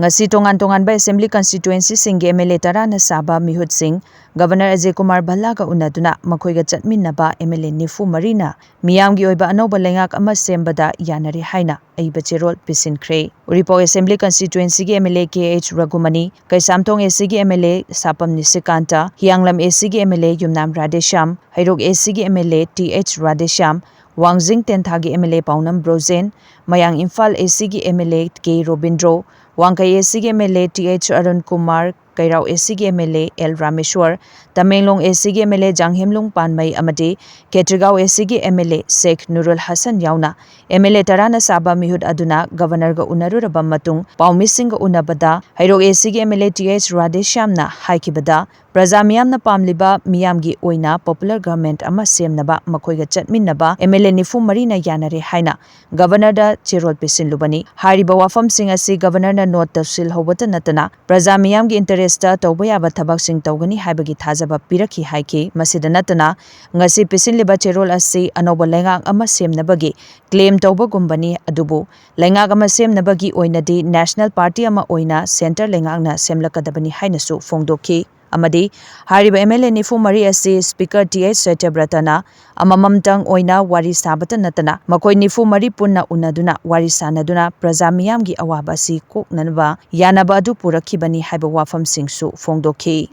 ngasi tongan-tonganba assembly constituency singe MLA tarana saba mihut sing Governor Ajay Kumar Bhalla ga unaduna makhoiga chatminnaba MLA nifu marina miyamgi oiba anoba lengak ama sembada yanari haina aiba cherol pisinkhre Uripok assembly constituency gi MLA KH Ragumani Kaisamthong AC gi MLA Sapam Nisikanta Hianglam AC gi MLA Yumnam Radesham Hairok AC gi MLA TH Radesham Wangjing Tentha gi MLA Paunam Brozen Mayang Imphal AC gi MLA K Robindro Wangkai AC gi MLA TH Arun Kumar Kairao AC gi MLA L Rameshwar Tamenglong AC gi MLA Janghemlung Panmai amadi Ketrigao AC gi MLA Sheikh Nurul Hassan yauna MLA tarana saba mihut aduna governor ga unaruraba matung Paumising ga unabada Hairok AC gi MLA TH Radeshamna haikibada Praja miyamna pamliba miyamgi oina popular government ama semnaba makhoiga chatminnaba MLA nifu marina yanare haina governor da cherol pisin lubani hariba wafam sing asi governor na note tafsil hobata natana praja miyamgi interest ta tawba yaba thabak sing tawgani haibagi thajaba pirakhi haiki masida natana ngasi pisin liba cherol asi anoba lengak ama semnabagi claim tawba gumbani adubu lengak ama semnabagi oinadi national party ama oina center lengakna semlakadabani hainasu fongdoki amadi hariba MLA nifu mari asi speaker TH Satyabratana amamamtang oina wari sabata natana makoi nifu mari punna unaduna wari sanaduna praja miyamgi awaba si koknanba yanaba adu purakhibani haiba wafam singsu fongdoki